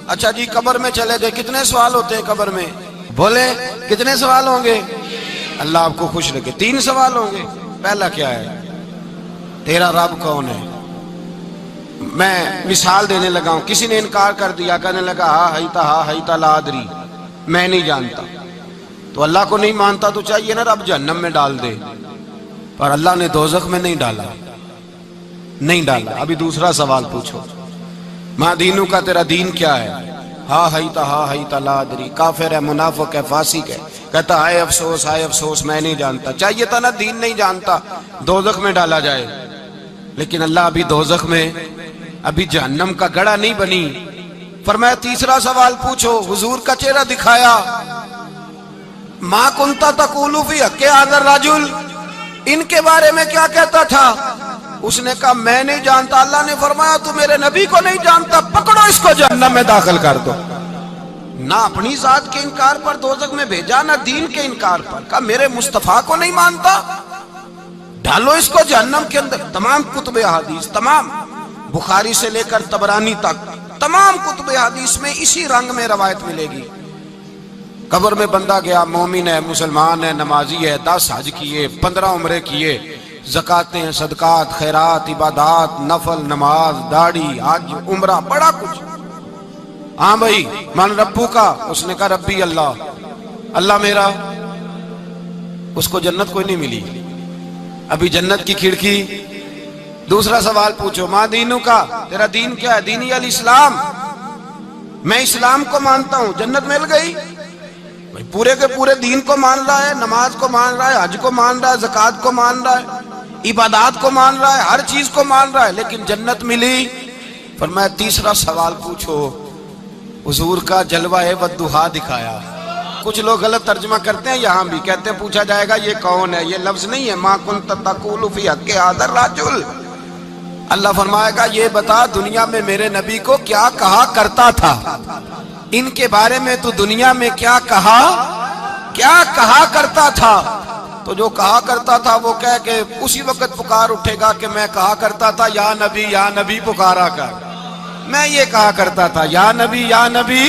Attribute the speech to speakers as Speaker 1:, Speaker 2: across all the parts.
Speaker 1: اچھا جی قبر میں چلے گئے، کتنے سوال ہوتے ہیں قبر میں؟ بولے کتنے سوال ہوں گے؟ اللہ آپ کو خوش رکھے، 3 سوال ہوں گے۔ پہلا کیا ہے؟ تیرا رب کون ہے؟ میں مثال دینے لگا ہوں، کسی نے انکار کر دیا، کہنے لگا ہا ہیتا لا ادری، میں نہیں جانتا، تو اللہ کو نہیں مانتا تو چاہیے نا رب جہنم میں ڈال دے، پر اللہ نے دوزخ میں نہیں ڈالا، نہیں ڈالا۔ ابھی دوسرا سوال پوچھو، ماں دینو کا، تیرا دین کیا ہے؟ ہا ہیتا لا ادری، کافر ہے، منافق ہے، فاسق ہے، کہتا ہائے افسوس میں نہیں جانتا۔ چاہیے تھا نا دین نہیں جانتا دوزخ میں ڈالا جائے، لیکن اللہ ابھی دوزخ میں، ابھی جہنم کا گڑھا نہیں بنی۔ فرمایا تیسرا سوال پوچھو، حضور کا چہرہ دکھایا، ما کنتا تقول فی حق ھذا الرجل، ان کے بارے میں کیا کہتا تھا؟ اس نے کہا میں نہیں جانتا۔ اللہ نے فرمایا تو میرے نبی کو نہیں جانتا، پکڑو اس کو جہنم میں داخل کر دو۔ نہ اپنی ذات کے انکار پر دوزخ میں بھیجا، نہ دین کے انکار پر، کہا میرے مصطفیٰ کو نہیں مانتا، ڈالو اس کو جہنم کے اندر۔ تمام کتب احادیث، تمام بخاری سے لے کر طبرانی تک، تمام کتب احادیث میں اسی رنگ میں روایت ملے گی۔ قبر میں بندہ گیا، مومن ہے، مسلمان ہے، نمازی ہے، 10 حج کیے، 15 عمرے کیے، زکاتیں، صدقات، خیرات، عبادات، نفل، نماز، داڑھی، حج، عمرہ، بڑا کچھ۔ ہاں بھائی من ربو کا، اس نے کہا ربی اللہ، اللہ میرا۔ اس کو جنت کوئی نہیں ملی، ابھی جنت کی کھڑکی۔ دوسرا سوال پوچھو، ماں دینو کا، تیرا دین کیا ہے؟ دینی الاسلام، میں اسلام کو مانتا ہوں، جنت مل گئی۔ پورے کے پورے دین کو مان رہا ہے، نماز کو مان رہا ہے، حج کو مان رہا ہے، زکات کو مان رہا ہے، عبادات کو مان رہا ہے، ہر چیز کو مان رہا ہے، لیکن جنت ملی۔ فرمایا تیسرا سوال پوچھو، حضور کا جلوہ والضحیٰ دکھایا۔ کچھ لوگ غلط ترجمہ کرتے ہیں، یہاں بھی کہتے ہیں پوچھا جائے گا یہ کون ہے، یہ لفظ نہیں ہے، ما کنت تقول فی حق ھذا الرجل۔ اللہ فرمائے گا یہ بتا دنیا میں میرے نبی کو کیا کہا کرتا تھا، ان کے بارے میں تو دنیا میں کیا کہا کرتا تھا۔ تو جو کہا کرتا تھا وہ کہہ کہ اسی وقت پکار اٹھے گا کہ میں کہا کرتا تھا یا نبی پکارا کر، میں یہ کہا کرتا تھا یا نبی،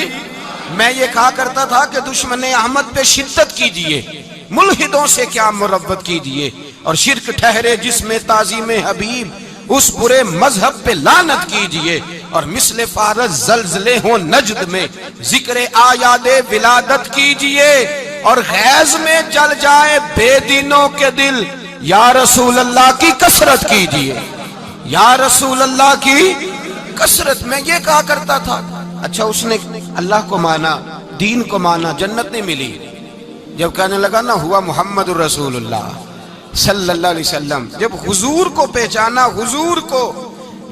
Speaker 1: میں یہ کہا کرتا تھا کہ دشمن احمد پہ شدت کیجئے، ملحدوں سے کیا مروت کیجئے، اور شرک ٹھہرے جس میں تعظیم حبیب، اس برے مذہب پہ لعنت کیجئے، اور مثل فارس زلزلے ہوں نجد میں ذکر آیاد ولادت کیجئے، اور غیظ میں جل جائے بے دینوں کے دل، یا رسول اللہ کی کثرت کیجئے، یا رسول اللہ کی کثرت۔ میں یہ کہا کرتا تھا۔ اچھا اس نے اللہ کو مانا، دین کو مانا، جنت نہیں ملی۔ جب کہنے لگا نا ہوا محمد الرسول اللہ صلی اللہ علیہ وسلم، جب حضور کو پہچانا، حضور کو،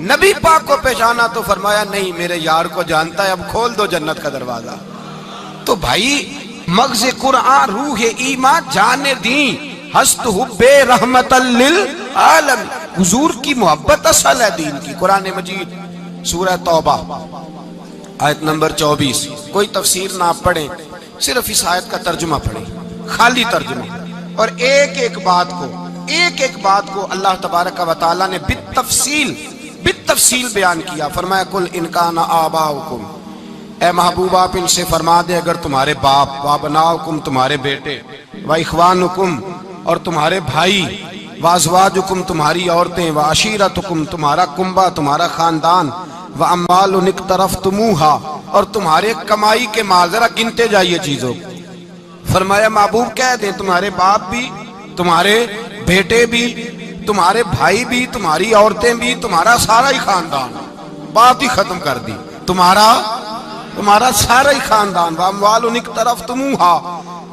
Speaker 1: نبی پاک کو پہچانا، تو فرمایا نہیں میرے یار کو جانتا ہے، اب کھول دو جنت کا دروازہ۔ تو بھائی مغز قرآن روح ایمان جانے دیں، ہست حب رحمت للعالم، حضور کی محبت اصل ہے دین کی۔ قرآن مجید سورہ توبہ آیت نمبر 24، کوئی تفسیر نہ پڑھیں، صرف اس آیت کا ترجمہ پڑھیں، خالی ترجمہ، اور ایک ایک بات کو اللہ تبارک و تعالیٰ نے بالتفصیل بیان کیا۔ فرمایا کل ان کان آباؤکم، اے محبوب آپ ان سے فرما دے اگر تمہارے باپ، وابناؤکم تمہارے بیٹے، واخوانکم اور تمہارے بھائی، وازواجکم تمہاری عورتیں، وعشیرتکم تمہارا کنبہ، تمہارا خاندان، واموال اقترفتموہا اور تمہارے کمائی کے مال، ذرا گنتے جائیے چیزوں۔ فرمایا محبوب کہہ دیں تمہارے باپ بھی، تمہارے بیٹے بھی، تمہارے بھائی بھی، تمہاری عورتیں بھی، تمہارا سارا ہی خاندان، بات ہی ختم کر دی، تمہارا سارا ہی خاندان، واموال اقترفتموہا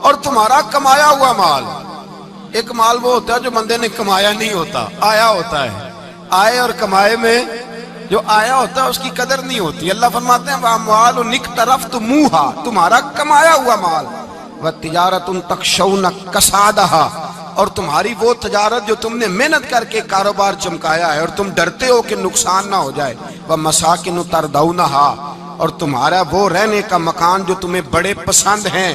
Speaker 1: اور تمہارا کمایا ہوا مال۔ ایک مال وہ ہوتا ہے جو بندے نے کمایا نہیں ہوتا، آیا ہوتا ہے، آئے اور کمائے میں جو آیا ہوتا ہے اس کی قدر نہیں ہوتی۔ اللہ فرماتے ہیں وَأَمْوَالٌ اقْتَرَفْتُمُوهَا، تمہارا کمایا ہوا مال، وَتِجَارَةٌ تَخْشَوْنَ كَسَادَهَا اور تمہاری وہ تجارت جو تم نے محنت کر کے کاروبار چمکایا ہے اور تم ڈرتے ہو کہ نقصان نہ ہو جائے، وَمَسَاكِنُ تَرْضَوْنَهَا اور تمہارا وہ رہنے کا مکان جو تمہیں بڑے پسند ہیں۔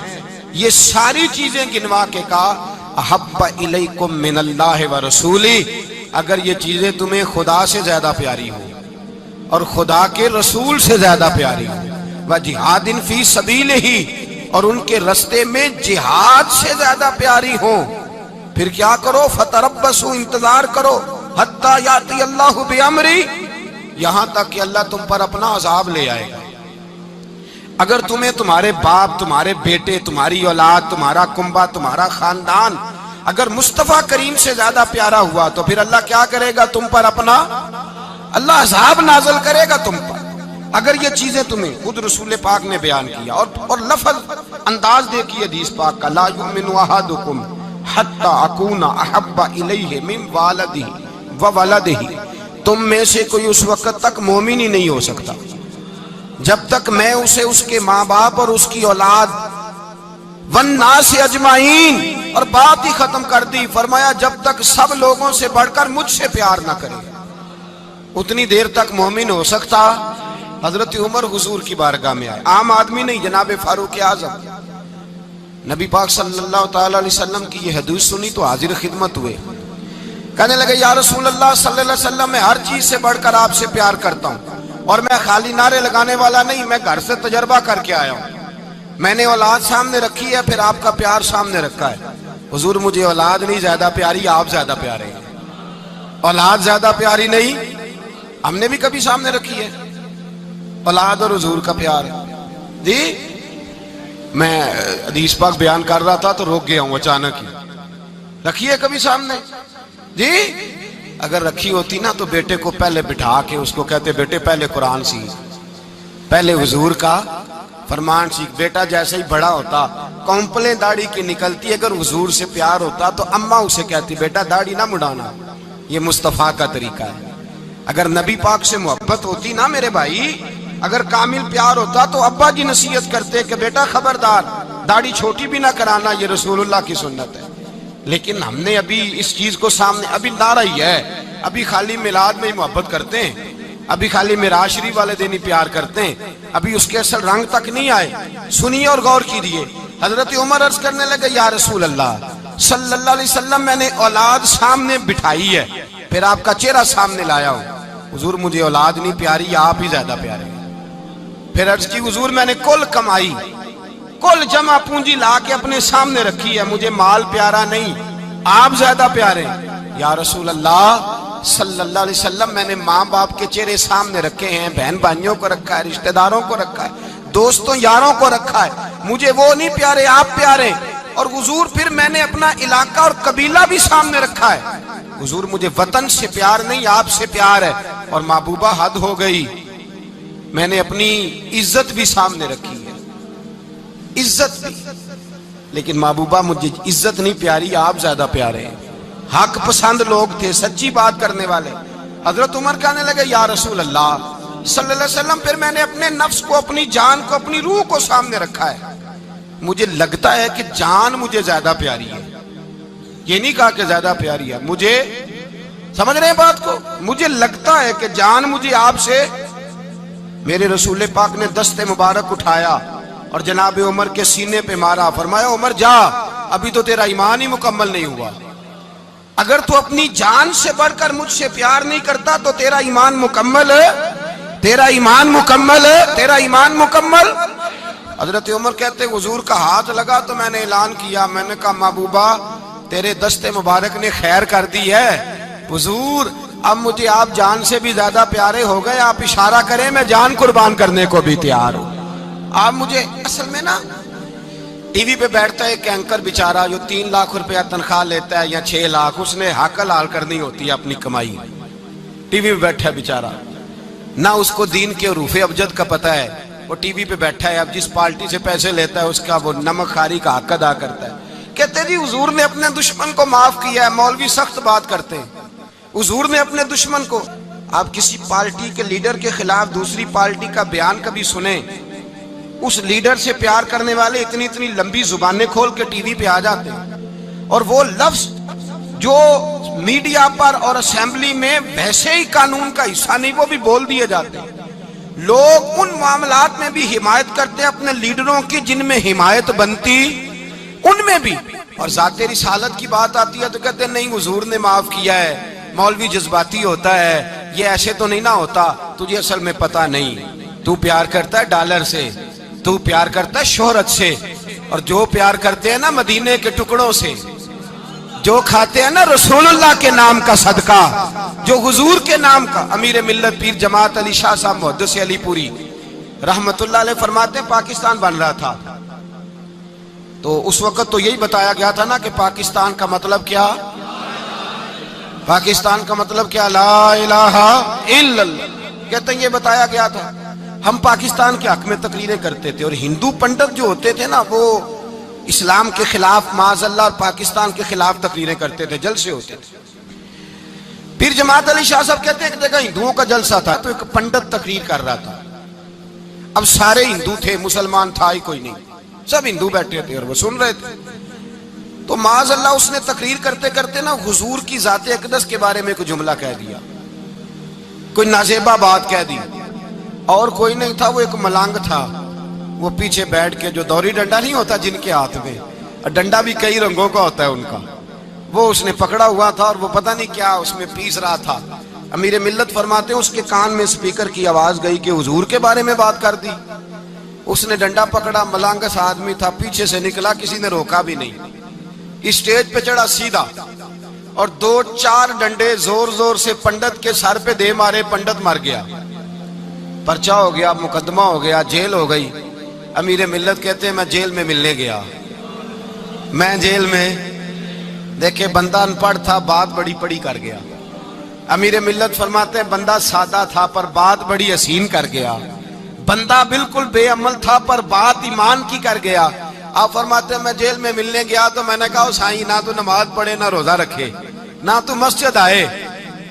Speaker 1: یہ ساری چیزیں گنوا کے کہا احب الیکم من اللہ ورسولی، اگر یہ چیزیں تمہیں خدا سے زیادہ پیاری ہو اور خدا کے رسول سے زیادہ پیاری ہو، وجہاد فی سبیلہ، اور ان کے رستے میں جہاد سے زیادہ پیاری ہوں، پھر کیا کرو؟ فتربصوا، انتظار کرو، حتی یاتی اللہ بامری، یہاں تک کہ اللہ تم پر اپنا عذاب لے آئے گا۔ اگر تمہیں تمہارے باپ، تمہارے بیٹے، تمہاری اولاد، تمہارا کنبہ، تمہارا خاندان اگر مصطفیٰ کریم سے زیادہ پیارا ہوا تو پھر اللہ کیا کرے گا؟ تم پر اپنا اللہ عذاب نازل کرے گا تم پر۔ اگر یہ چیزیں تمہیں خود رسول پاک نے بیان کیا، اور لفظ انداز دیکھیے حدیث پاک کا، لا یؤمن احدکم حتی اکون احب الیہ من والدہ وولدہ، تم میں سے کوئی اس وقت تک مومن ہی نہیں ہو سکتا جب تک میں اسے اس کے ماں باپ اور اس کی اولاد والناس اجمعین، اور بات ہی ختم کر دی، فرمایا جب تک سب لوگوں سے بڑھ کر مجھ سے پیار نہ کرے، اتنی دیر تک مومن ہو سکتا۔ حضرت عمر حضور کی بارگاہ میں آئے، عام آدمی نہیں، جناب فاروق اعظم، نبی پاک صلی اللہ تعالی علیہ وسلم کی یہ حدیث سنی تو حاضر خدمت ہوئے، کہنے لگے یا رسول اللہ صلی اللہ علیہ وسلم، میں ہر چیز سے بڑھ کر آپ سے پیار کرتا ہوں، اور میں خالی نعرے لگانے والا نہیں، میں گھر سے تجربہ کر کے آیا ہوں، میں نے اولاد سامنے رکھی ہے، پھر آپ کا پیار سامنے رکھا ہے، حضور مجھے اولاد نہیں زیادہ پیاری، آپ زیادہ پیارے ہیں، اولاد زیادہ پیاری نہیں، ہم نے بھی کبھی سامنے رکھی ہے اولاد اور حضور کا پیار؟ جی میں حدیث پاک بیان کر رہا تھا تو روک گیا ہوں اچانک ہی، رکھی ہے کبھی سامنے؟ جی اگر رکھی ہوتی نا تو بیٹے کو پہلے بٹھا کے اس کو کہتے بیٹے پہلے قرآن سیکھ، پہلے حضور کا فرمان سیکھ۔ بیٹا جیسے ہی بڑا ہوتا، کونپلیں داڑھی کی نکلتی، اگر حضور سے پیار ہوتا تو اماں اسے کہتی بیٹا داڑھی نہ مڈانا، یہ مصطفیٰ کا طریقہ ہے۔ اگر نبی پاک سے محبت ہوتی نا میرے بھائی، اگر کامل پیار ہوتا تو ابا کی نصیحت کرتے کہ بیٹا خبردار داڑھی چھوٹی بھی نہ کرانا، یہ رسول اللہ کی سنت ہے۔ لیکن ہم نے ابھی اس چیز کو سامنے، ابھی نعرہ ہی ہے، ابھی خالی میلاد میں ہی محبت کرتے ہیں، ابھی خالی معراج شریف والے دن ہی پیار کرتے ہیں، ابھی اس کے اصل رنگ تک نہیں آئے۔ سنیے اور غور کیجیے، حضرت عمر عرض کرنے لگے یا رسول اللہ صلی اللہ علیہ وسلم، میں نے اولاد سامنے بٹھائی ہے، پھر آپ کا چہرہ سامنے لایا ہوں، حضور مجھے اولاد نہیں پیاری، آپ ہی زیادہ پیارے ہیں۔ پھر عرض کی حضور میں نے کل کمائی، کل جمع پونجی لا کے اپنے سامنے رکھی ہے، مجھے مال پیارا نہیں، آپ زیادہ پیارے ہیں۔ یا رسول اللہ صلی اللہ علیہ وسلم، میں نے ماں باپ کے چہرے سامنے رکھے ہیں، بہن بھائیوں کو رکھا ہے، رشتہ داروں کو رکھا ہے، دوستوں یاروں کو رکھا ہے، مجھے وہ نہیں پیارے، آپ پیارے۔ اور حضور پھر میں نے اپنا علاقہ اور قبیلہ بھی سامنے رکھا ہے، حضور مجھے وطن سے پیار نہیں، آپ سے پیار ہے۔ اور محبوبہ حد ہو گئی، میں نے اپنی عزت بھی سامنے رکھی ہے، عزت بھی، لیکن محبوبہ مجھے عزت نہیں پیاری، آپ زیادہ پیارے ہیں۔ حق پسند لوگ تھے، سچی بات کرنے والے۔ حضرت عمر کہنے لگے یا رسول اللہ صلی اللہ علیہ وسلم، پھر میں نے اپنے نفس کو، اپنی جان کو، اپنی روح کو سامنے رکھا ہے، مجھے لگتا ہے کہ جان مجھے زیادہ پیاری ہے، یہ نہیں کہا کہ زیادہ پیاری ہے، مجھے، سمجھ رہے ہیں بات کو، مجھے لگتا ہے کہ جان مجھے آپ سے۔ میرے رسول پاک نے دست مبارک اٹھایا اور جناب عمر کے سینے پہ مارا، فرمایا عمر جا، ابھی تو تیرا ایمان ہی مکمل نہیں ہوا، اگر تو اپنی جان سے بڑھ کر مجھ سے پیار نہیں کرتا تو تیرا ایمان مکمل ہے، تیرا ایمان مکمل ہے، تیرا ایمان مکمل۔ حضرت عمر کہتے حضور کا ہاتھ لگا تو میں نے اعلان کیا، میں نے کہا محبوبہ تیرے دست مبارک نے خیر کر دی ہے، حضور اب مجھے آپ جان سے بھی زیادہ پیارے ہو گئے، آپ اشارہ کریں میں جان قربان کرنے کو بھی تیار ہوں۔ آپ مجھے، اصل میں نا ٹی وی پہ بیٹھتا ہے ایک اینکر بیچارہ جو 3 لاکھ روپیہ تنخواہ لیتا ہے یا 6 لاکھ، اس نے حق حلال کرنی ہوتی ہے اپنی کمائی، ٹی وی پہ بیٹھا ہے بیچارہ، نہ اس کو دین کے حروف ابجد کا پتہ ہے، وہ ٹی وی پہ بیٹھا ہے، اب جس پارٹی سے پیسے لیتا ہے اس کا وہ نمک خاری کا حق ادا کرتا ہے۔ کہتے جی حضور نے اپنے دشمن کو معاف کیا ہے، مولوی سخت بات کرتے ہیں، حضور نے اپنے دشمن کو، آپ کسی پارٹی کے لیڈر کے خلاف دوسری پارٹی کا بیان کبھی سنیں، اس لیڈر سے پیار کرنے والے اتنی لمبی زبانیں کھول کے ٹی وی پہ آ جاتے ہیں، اور وہ لفظ جو میڈیا پر اور اسمبلی میں ویسے ہی قانون کا حصہ نہیں وہ بھی بول دیے جاتے ہیں۔ لوگ ان معاملات میں بھی حمایت کرتے ہیں اپنے لیڈروں کی جن میں حمایت بنتی ان میں بھی، اور ذات رسالت کی بات آتی ہے تو کہتے ہیں نہیں حضور نے معاف کیا ہے، مولوی جذباتی ہوتا ہے، یہ ایسے تو نہیں نہ ہوتا، تجھے اصل میں پتہ نہیں۔ تو پیار کرتا ہے ڈالر سے، تو پیار کرتا ہے شہرت سے، اور جو پیار کرتے ہیں نا مدینے کے ٹکڑوں سے، جو کھاتے ہیں نا رسول اللہ کے نام کا صدقہ، جو حضور کے نام کا، امیر ملت پیر جماعت علی شاہ صاحب محدث علی پوری رحمت اللہ علیہ فرماتے ہیں پاکستان بن رہا تھا تو اس وقت تو یہی بتایا گیا تھا نا کہ پاکستان کا مطلب کیا، پاکستان کا مطلب کیا، لا الہ الا اللہ، کہتے ہیں یہ بتایا گیا تھا۔ ہم پاکستان کے حق میں تقریریں کرتے تھے، اور ہندو پنڈت جو ہوتے تھے نا وہ اسلام کے خلاف معاذ اللہ اور پاکستان کے خلاف تقریریں کرتے تھے، جلسے ہوتے تھے۔ پیر جماعت علی شاہ صاحب کہتے ہیں ایک جگہ ہندوؤں کا جلسہ تھا تو ایک پنڈت تقریر کر رہا تھا، اب سارے ہندو تھے، مسلمان تھا ہی کوئی نہیں، سب ہندو بیٹھے تھے اور وہ سن رہے تھے۔ تو معاذ اللہ اس نے تقریر کرتے کرتے نا حضور کی ذات اقدس کے بارے میں کوئی جملہ کہہ دیا، کوئی نازیبہ بات کہہ دی، اور کوئی نہیں تھا، وہ ایک ملنگ تھا، وہ پیچھے بیٹھ کے، جو دوری ڈنڈا نہیں ہوتا جن کے ہاتھ میں، اور ڈنڈا بھی کئی رنگوں کا ہوتا ہے ان کا، وہ اس نے پکڑا ہوا تھا اور وہ پتہ نہیں کیا اس میں پیس رہا تھا۔ امیر ملت فرماتے ہیں اس کے کان میں سپیکر کی آواز گئی کہ حضور کے بارے میں بات کر دی۔ اس نے ڈنڈا پکڑا، ملانگس آدمی تھا، پیچھے سے نکلا، کسی نے روکا بھی نہیں، اسٹیج پہ چڑھا سیدھا، اور 2-4 ڈنڈے زور زور سے پنڈت کے سر پہ دے مارے، پنڈت مر گیا، پرچہ ہو گیا، مقدمہ ہو گیا، جیل ہو گئی۔ امیر ملت کہتے ہیں میں جیل میں ملنے گیا، میں جیل میں، دیکھے بندہ ان پڑھ تھا، بات بڑی پڑی کر گیا۔ امیر ملت فرماتے ہیں بندہ سادہ تھا پر بات بڑی حسین کر گیا، بندہ بالکل بے عمل تھا پر بات ایمان کی کر گیا۔ آپ فرماتے ہیں میں جیل میں ملنے گیا تو میں نے کہا سائیں نہ تو نماز پڑھے نہ روزہ رکھے نہ تو مسجد آئے،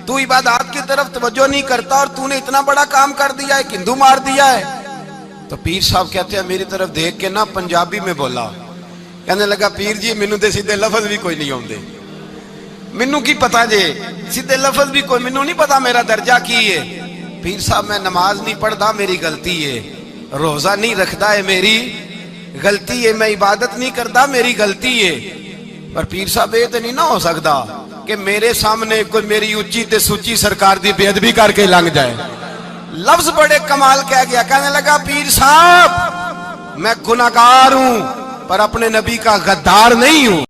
Speaker 1: تو عبادات کی طرف توجہ نہیں کرتا اور تو نے اتنا بڑا کام کر دیا ہے، ہندو مار دیا ہے۔ تو پیر صاحب کہتے ہیں میری طرف دیکھ کے نا پنجابی میں بولا، کہنے لگا پیر جی مینوں دے سیدھے لفظ بھی کوئی نہیں آوندے، مینوں کی پتا جے سیدھے لفظ بھی کوئی، مینوں نہیں پتا میرا درجہ کی ہے۔ پیر صاحب میں نماز نہیں پڑھتا میری غلطی ہے، روزہ نہیں رکھتا ہے میری غلطی ہے، میں عبادت نہیں کرتا میری غلطی ہے، پر پیر صاحب یہ تو نہیں نہ ہو سکتا کہ میرے سامنے کوئی میری اچھی تے سچی سرکار دی بے ادبی کر کے لنگ جائے۔ لفظ بڑے کمال کہہ گیا، کہنے لگا پیر صاحب میں گناہگار ہوں پر اپنے نبی کا غدار نہیں ہوں۔